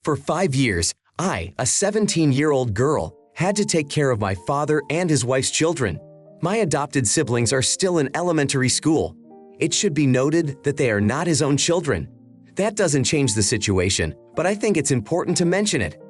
For 5 years, I, a 17-year-old girl, had to take care of my father and his wife's children. My adopted siblings are still in elementary school. It should be noted that they are not his own children. That doesn't change the situation, but I think it's important to mention it.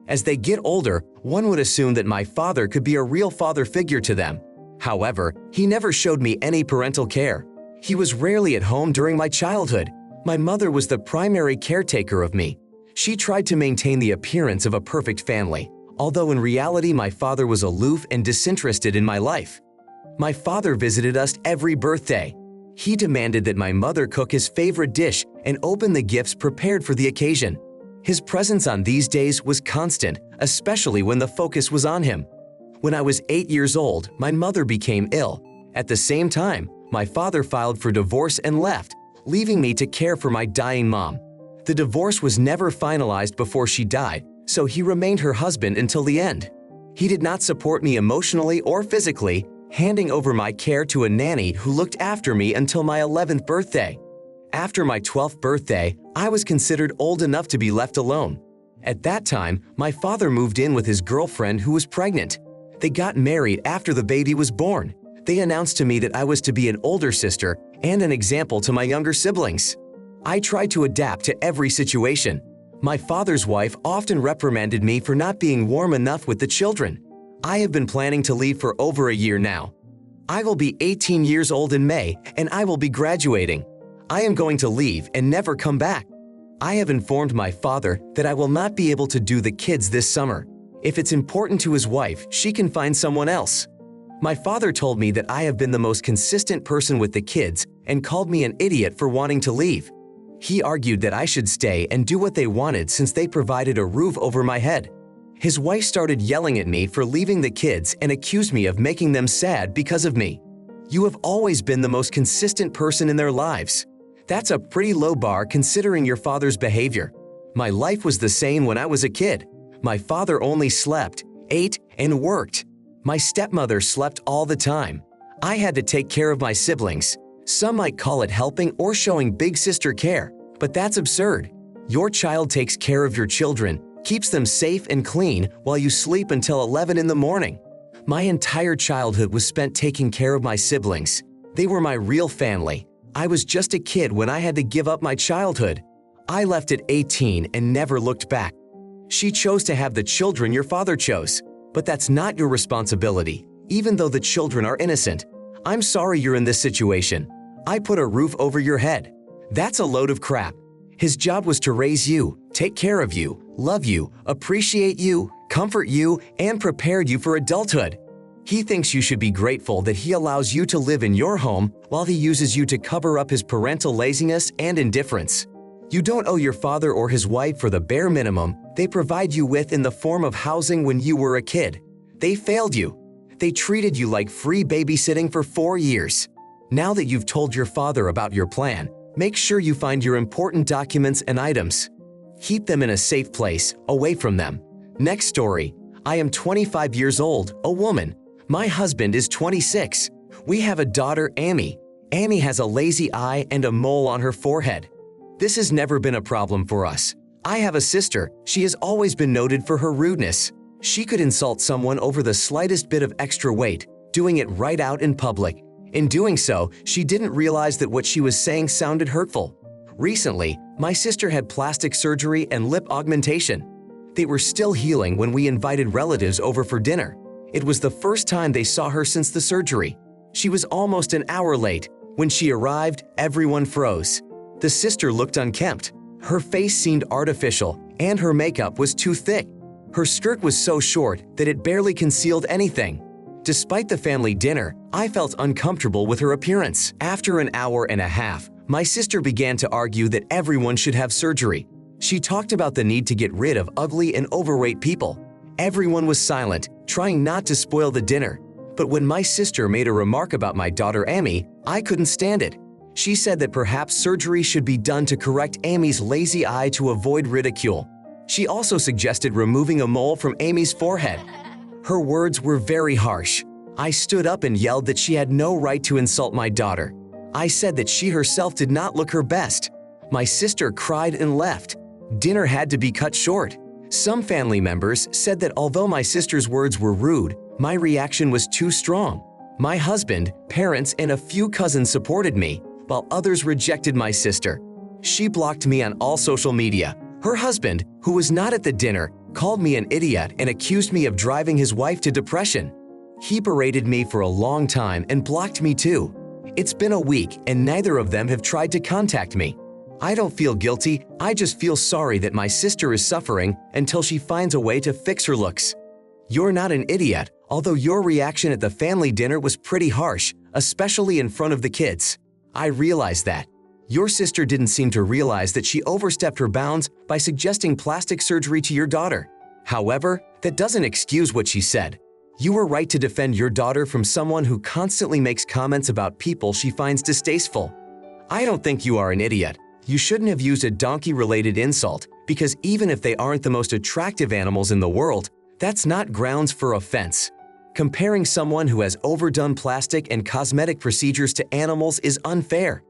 As they get older, one would assume that my father could be a real father figure to them. However, he never showed me any parental care. He was rarely at home during my childhood. My mother was the primary caretaker of me. She tried to maintain the appearance of a perfect family, although in reality my father was aloof and disinterested in my life. My father visited us every birthday. He demanded that my mother cook his favorite dish and open the gifts prepared for the occasion. His presence on these days was constant, especially when the focus was on him. When I was 8 years old, my mother became ill. At the same time, my father filed for divorce and left, leaving me to care for my dying mom. The divorce was never finalized before she died, so he remained her husband until the end. He did not support me emotionally or physically, handing over my care to a nanny who looked after me until my 11th birthday. After my 12th birthday, I was considered old enough to be left alone. At that time, my father moved in with his girlfriend who was pregnant. They got married after the baby was born. They announced to me that I was to be an older sister and an example to my younger siblings. I tried to adapt to every situation. My father's wife often reprimanded me for not being warm enough with the children. I have been planning to leave for over a year now. I will be 18 years old in May, and I will be graduating. I am going to leave and never come back. I have informed my father that I will not be able to do the kids this summer. If it's important to his wife, she can find someone else. My father told me that I have been the most consistent person with the kids and called me an idiot for wanting to leave. He argued that I should stay and do what they wanted since they provided a roof over my head. His wife started yelling at me for leaving the kids and accused me of making them sad because of me. You have always been the most consistent person in their lives. That's a pretty low bar considering your father's behavior. My life was the same when I was a kid. My father only slept, ate, and worked. My stepmother slept all the time. I had to take care of my siblings. Some might call it helping or showing big sister care, but that's absurd. Your child takes care of your children, keeps them safe and clean while you sleep until 11 in the morning. My entire childhood was spent taking care of my siblings. They were my real family. I was just a kid when I had to give up my childhood. I left at 18 and never looked back. She chose to have the children your father chose, but that's not your responsibility, even though the children are innocent. I'm sorry you're in this situation. I put a roof over your head. That's a load of crap. His job was to raise you, take care of you, love you, appreciate you, comfort you, and prepare you for adulthood. He thinks you should be grateful that he allows you to live in your home while he uses you to cover up his parental laziness and indifference. You don't owe your father or his wife for the bare minimum they provide you with in the form of housing when you were a kid. They failed you. They treated you like free babysitting for 4 years. Now that you've told your father about your plan, make sure you find your important documents and items. Keep them in a safe place, away from them. Next story. I am 25 years old, a woman. My husband is 26. We have a daughter, Amy. Amy has a lazy eye and a mole on her forehead. This has never been a problem for us. I have a sister. She has always been noted for her rudeness. She could insult someone over the slightest bit of extra weight, doing it right out in public. In doing so, she didn't realize that what she was saying sounded hurtful. Recently, my sister had plastic surgery and lip augmentation. They were still healing when we invited relatives over for dinner. It was the first time they saw her since the surgery. She was almost an hour late. When she arrived, everyone froze. The sister looked unkempt. Her face seemed artificial, and her makeup was too thick. Her skirt was so short that it barely concealed anything. Despite the family dinner, I felt uncomfortable with her appearance. After an hour and a half, my sister began to argue that everyone should have surgery. She talked about the need to get rid of ugly and overweight people. Everyone was silent, trying not to spoil the dinner. But when my sister made a remark about my daughter Amy, I couldn't stand it. She said that perhaps surgery should be done to correct Amy's lazy eye to avoid ridicule. She also suggested removing a mole from Amy's forehead. Her words were very harsh. I stood up and yelled that she had no right to insult my daughter. I said that she herself did not look her best. My sister cried and left. Dinner had to be cut short. Some family members said that although my sister's words were rude, my reaction was too strong. My husband, parents, and a few cousins supported me, while others rejected my sister. She blocked me on all social media. Her husband, who was not at the dinner, called me an idiot and accused me of driving his wife to depression. He berated me for a long time and blocked me too. It's been a week and neither of them have tried to contact me. I don't feel guilty, I just feel sorry that my sister is suffering until she finds a way to fix her looks. You're not an idiot, although your reaction at the family dinner was pretty harsh, especially in front of the kids. I realize that. Your sister didn't seem to realize that she overstepped her bounds by suggesting plastic surgery to your daughter. However, that doesn't excuse what she said. You were right to defend your daughter from someone who constantly makes comments about people she finds distasteful. I don't think you are an idiot. You shouldn't have used a donkey-related insult because even if they aren't the most attractive animals in the world, that's not grounds for offense. Comparing someone who has overdone plastic and cosmetic procedures to animals is unfair.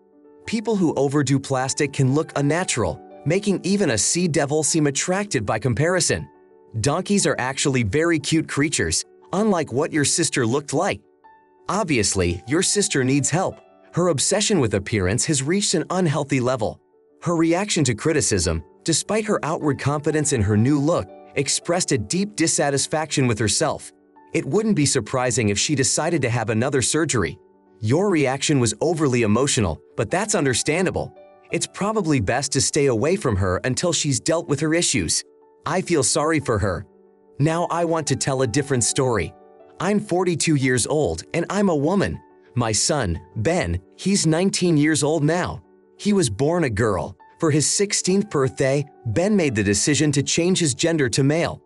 People who overdo plastic can look unnatural, making even a sea devil seem attractive by comparison. Donkeys are actually very cute creatures, unlike what your sister looked like. Obviously, your sister needs help. Her obsession with appearance has reached an unhealthy level. Her reaction to criticism, despite her outward confidence in her new look, expressed a deep dissatisfaction with herself. It wouldn't be surprising if she decided to have another surgery. Your reaction was overly emotional, but that's understandable. It's probably best to stay away from her until she's dealt with her issues. I feel sorry for her. Now I want to tell a different story. I'm 42 years old and I'm a woman. My son, Ben, he's 19 years old now. He was born a girl. For his 16th birthday, Ben made the decision to change his gender to male.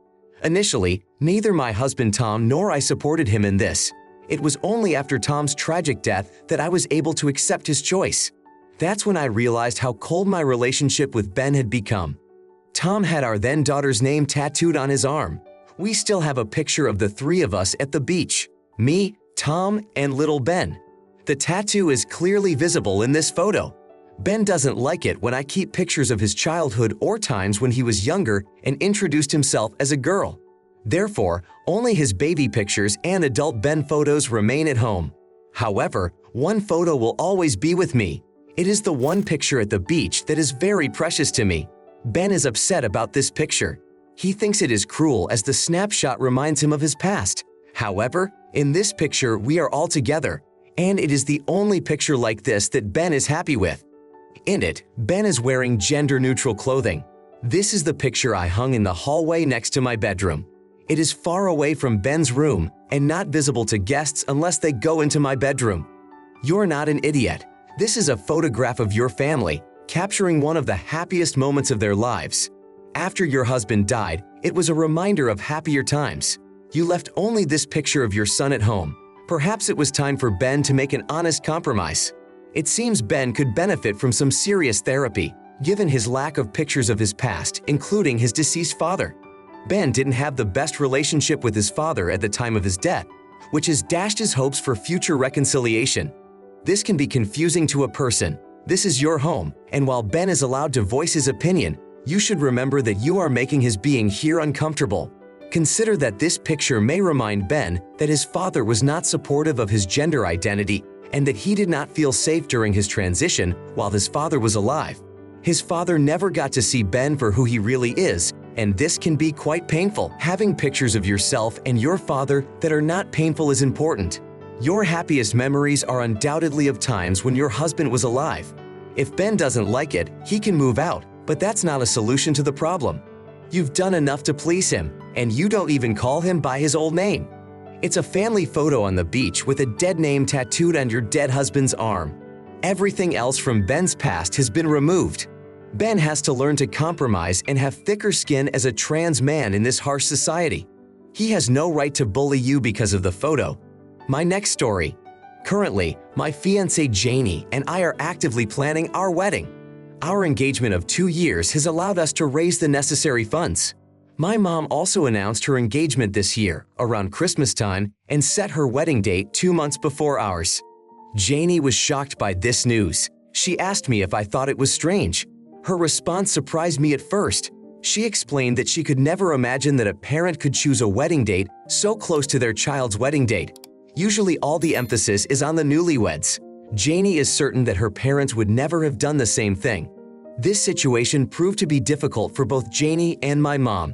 Initially, neither my husband Tom nor I supported him in this. It was only after Tom's tragic death that I was able to accept his choice. That's when I realized how cold my relationship with Ben had become. Tom had our then daughter's name tattooed on his arm. We still have a picture of the three of us at the beach, me, Tom, and little Ben. The tattoo is clearly visible in this photo. Ben doesn't like it when I keep pictures of his childhood or times when he was younger and introduced himself as a girl. Therefore, only his baby pictures and adult Ben photos remain at home. However, one photo will always be with me. It is the one picture at the beach that is very precious to me. Ben is upset about this picture. He thinks it is cruel as the snapshot reminds him of his past. However, in this picture we are all together, and it is the only picture like this that Ben is happy with. In it, Ben is wearing gender-neutral clothing. This is the picture I hung in the hallway next to my bedroom. It is far away from Ben's room and not visible to guests unless they go into my bedroom. You're not an idiot. This is a photograph of your family, capturing one of the happiest moments of their lives. After your husband died, it was a reminder of happier times. You left only this picture of your son at home. Perhaps it was time for Ben to make an honest compromise. It seems Ben could benefit from some serious therapy, given his lack of pictures of his past, including his deceased father. Ben didn't have the best relationship with his father at the time of his death, which has dashed his hopes for future reconciliation. This can be confusing to a person. This is your home, and while Ben is allowed to voice his opinion, you should remember that you are making his being here uncomfortable. Consider that this picture may remind Ben that his father was not supportive of his gender identity and that he did not feel safe during his transition while his father was alive. His father never got to see Ben for who he really is, and this can be quite painful. Having pictures of yourself and your father that are not painful is important. Your happiest memories are undoubtedly of times when your husband was alive. If Ben doesn't like it, he can move out, but that's not a solution to the problem. You've done enough to please him, and you don't even call him by his old name. It's a family photo on the beach with a dead name tattooed on your dead husband's arm. Everything else from Ben's past has been removed. Ben has to learn to compromise and have thicker skin as a trans man in this harsh society. He has no right to bully you because of the photo. My next story. Currently, my fiancée Janie and I are actively planning our wedding. Our engagement of 2 years has allowed us to raise the necessary funds. My mom also announced her engagement this year, around Christmas time, and set her wedding date 2 months before ours. Janie was shocked by this news. She asked me if I thought it was strange. Her response surprised me at first. She explained that she could never imagine that a parent could choose a wedding date so close to their child's wedding date. Usually all the emphasis is on the newlyweds. Janie is certain that her parents would never have done the same thing. This situation proved to be difficult for both Janie and my mom.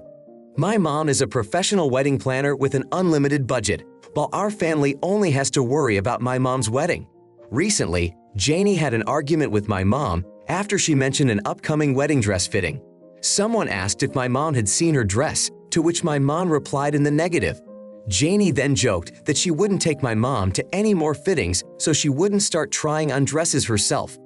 My mom is a professional wedding planner with an unlimited budget, while our family only has to worry about my mom's wedding. Recently, Janie had an argument with my mom after she mentioned an upcoming wedding dress fitting. Someone asked if my mom had seen her dress, to which my mom replied in the negative. Janie then joked that she wouldn't take my mom to any more fittings so she wouldn't start trying on dresses herself.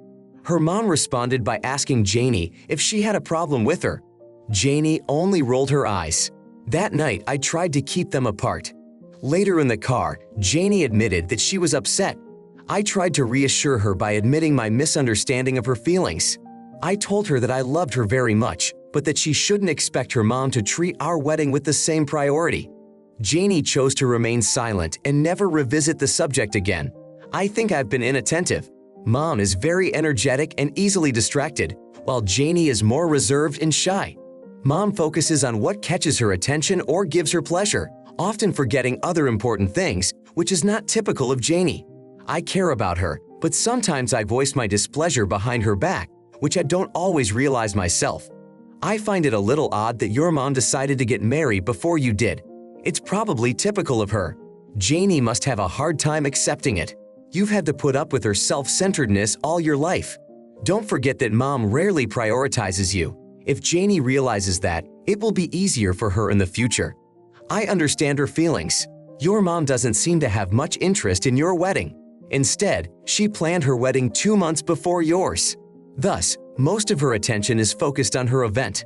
Her mom responded by asking Janie if she had a problem with her. Janie only rolled her eyes. That night, I tried to keep them apart. Later in the car, Janie admitted that she was upset. I tried to reassure her by admitting my misunderstanding of her feelings. I told her that I loved her very much, but that she shouldn't expect her mom to treat our wedding with the same priority. Janie chose to remain silent and never revisit the subject again. I think I've been inattentive. Mom is very energetic and easily distracted, while Janie is more reserved and shy. Mom focuses on what catches her attention or gives her pleasure, often forgetting other important things, which is not typical of Janie. I care about her, but sometimes I voice my displeasure behind her back, which I don't always realize myself. I find it a little odd that your mom decided to get married before you did. It's probably typical of her. Janie must have a hard time accepting it. You've had to put up with her self-centeredness all your life. Don't forget that mom rarely prioritizes you. If Janie realizes that, it will be easier for her in the future. I understand her feelings. Your mom doesn't seem to have much interest in your wedding. Instead, she planned her wedding 2 months before yours. Thus, most of her attention is focused on her event.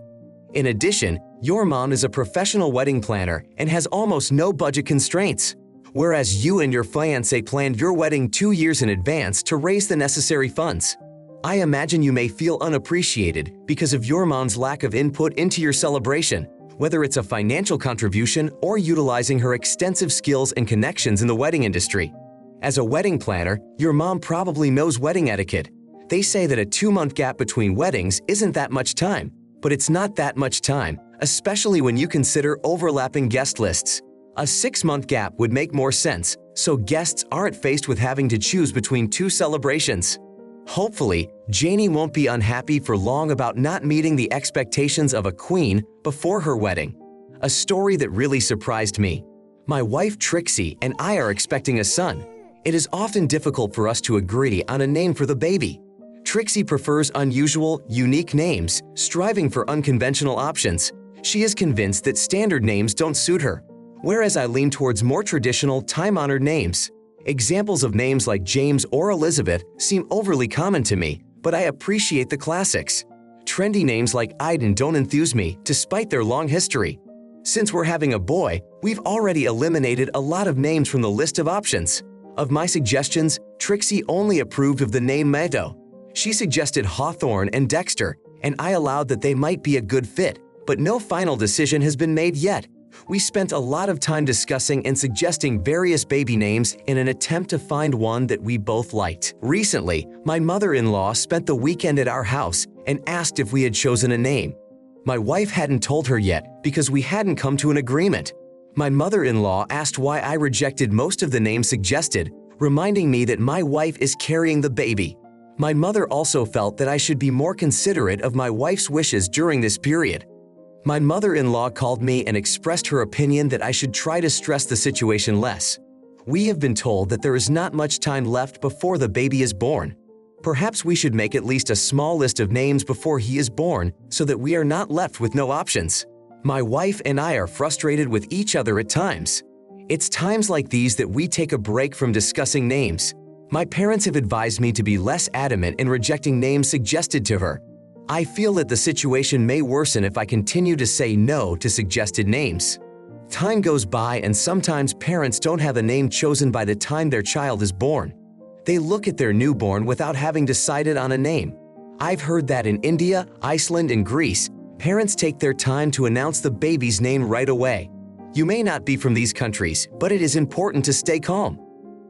In addition, your mom is a professional wedding planner and has almost no budget constraints, whereas you and your fiancé planned your wedding 2 years in advance to raise the necessary funds. I imagine you may feel unappreciated because of your mom's lack of input into your celebration, whether it's a financial contribution or utilizing her extensive skills and connections in the wedding industry. As a wedding planner, your mom probably knows wedding etiquette. They say that a 2-month gap between weddings isn't that much time, but it's not that much time, especially when you consider overlapping guest lists. A 6-month gap would make more sense, so guests aren't faced with having to choose between 2 celebrations. Hopefully, Janie won't be unhappy for long about not meeting the expectations of a queen before her wedding. A story that really surprised me. My wife Trixie and I are expecting a son. It is often difficult for us to agree on a name for the baby. Trixie prefers unusual, unique names, striving for unconventional options. She is convinced that standard names don't suit her, whereas I lean towards more traditional, time-honored names. Examples of names like James or Elizabeth seem overly common to me, but I appreciate the classics. Trendy names like Aiden don't enthuse me, despite their long history. Since we're having a boy, we've already eliminated a lot of names from the list of options. Of my suggestions, Trixie only approved of the name Meadow. She suggested Hawthorne and Dexter, and I allowed that they might be a good fit, but no final decision has been made yet. We spent a lot of time discussing and suggesting various baby names in an attempt to find one that we both liked. Recently, my mother-in-law spent the weekend at our house and asked if we had chosen a name. My wife hadn't told her yet because we hadn't come to an agreement. My mother-in-law asked why I rejected most of the names suggested, reminding me that my wife is carrying the baby. My mother also felt that I should be more considerate of my wife's wishes during this period. My mother-in-law called me and expressed her opinion that I should try to stress the situation less. We have been told that there is not much time left before the baby is born. Perhaps we should make at least a small list of names before he is born so that we are not left with no options. My wife and I are frustrated with each other at times. It's times like these that we take a break from discussing names. My parents have advised me to be less adamant in rejecting names suggested to her. I feel that the situation may worsen if I continue to say no to suggested names. Time goes by and sometimes parents don't have a name chosen by the time their child is born. They look at their newborn without having decided on a name. I've heard that in India, Iceland, and Greece, parents take their time to announce the baby's name right away. You may not be from these countries, but it is important to stay calm.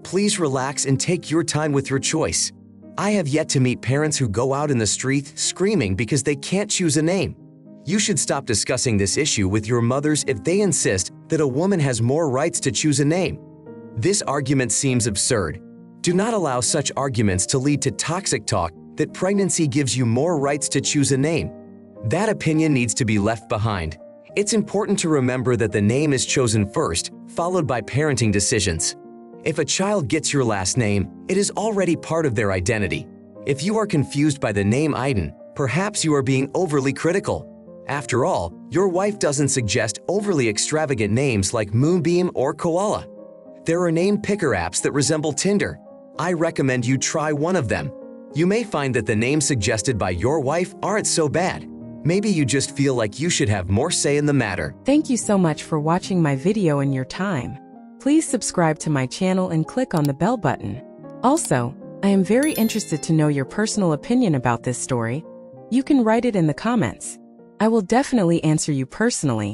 Please relax and take your time with your choice. I have yet to meet parents who go out in the street screaming because they can't choose a name. You should stop discussing this issue with your mothers if they insist that a woman has more rights to choose a name. This argument seems absurd. Do not allow such arguments to lead to toxic talk that pregnancy gives you more rights to choose a name. That opinion needs to be left behind. It's important to remember that the name is chosen first, followed by parenting decisions. If a child gets your last name, it is already part of their identity. If you are confused by the name Aiden, perhaps you are being overly critical. After all, your wife doesn't suggest overly extravagant names like Moonbeam or Koala. There are name picker apps that resemble Tinder. I recommend you try one of them. You may find that the names suggested by your wife aren't so bad. Maybe you just feel like you should have more say in the matter. Thank you so much for watching my video and your time. Please subscribe to my channel and click on the bell button. Also, I am very interested to know your personal opinion about this story. You can write it in the comments. I will definitely answer you personally.